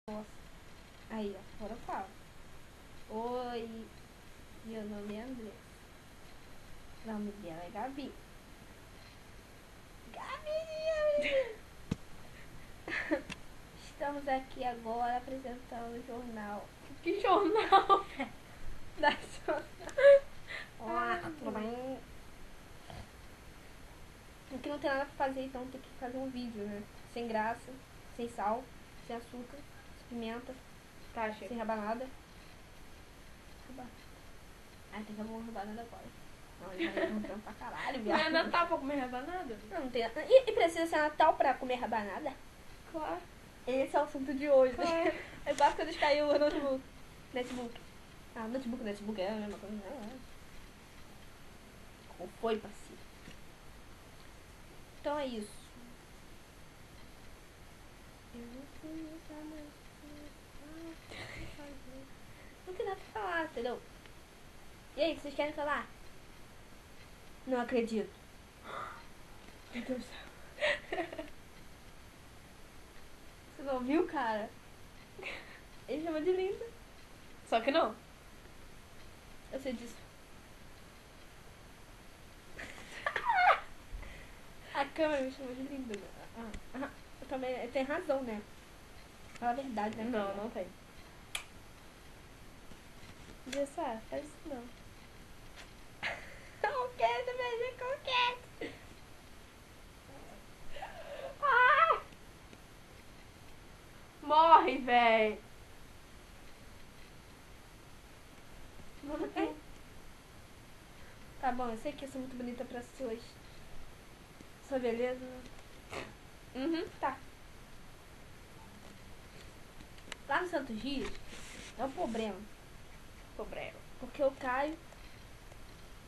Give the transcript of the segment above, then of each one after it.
Nossa. Aí, ó. Agora eu falo. Oi. Meu nome é André. O nome dela é Gabi. Gabi! Estamos aqui agora apresentando o jornal. Que jornal, velho? Nacional. Olá, tudo bem? Aqui não tem nada pra fazer, então tem que fazer um vídeo, né? Sem graça, sem sal, sem açúcar, sem pimenta, Tá, chega. sem rabanada. Ai, tem que comer uma rabanada agora. Não, ele vai encontrando pra caralho, Não viado. é Natal pra comer rabanada? Não tem. E precisa ser Natal pra comer rabanada? Claro. Esse é o assunto de hoje. Claro. É quase quando caiu o notebook. Ah, notebook é a mesma coisa. Não. Como foi, parceiro? Então é isso. Não tem nada pra falar, entendeu? E aí, vocês querem falar? Não acredito. Meu Deus do céu. Você não viu, cara? Ele chama de linda. Só que não. Eu sei disso. A câmera me chamou de linda. Eu também tem razão, né? Fala a verdade, né? Não, câmera? não tem. Gessá, faz isso não. Não quero beijar com quieto. Morre, véi. É. Tá bom, eu sei que eu sou muito bonita pra sua beleza. Uhum. Tá. Lá no Santos Dias é um problema. Problema. Porque eu caio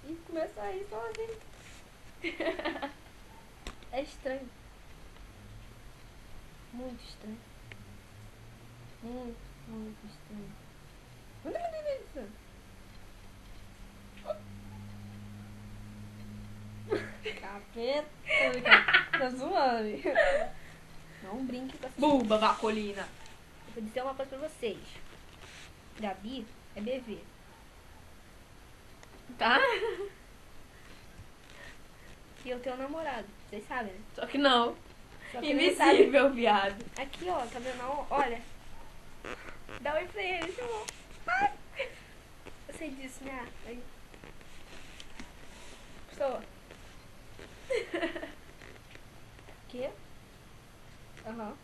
e começo a ir sozinho. É estranho. Muito estranho. Muito estranho. Muito estranho. Capeta. Tá zoando. Não brinque com essa. Buba, vacolina. Eu vou dizer uma coisa pra vocês. Gabi é BV. Tá? E eu tenho um namorado. Vocês sabem, né? Só que não. Só que ele não sabe. Invisível, viado. Aqui, ó. Tá vendo? Ó, olha. Dá um oi pra ele, chamou. Ai. Eu sei disso, né? Aí. Pessoa. Quê? Aham.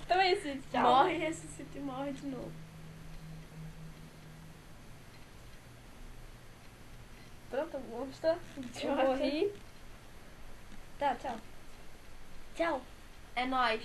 Então é isso, gente. Tchau. Morre, ressuscita e morre de novo. Pronto, gostou? Tchau. Eu morri. Tá, tchau. Tchau. É nóis.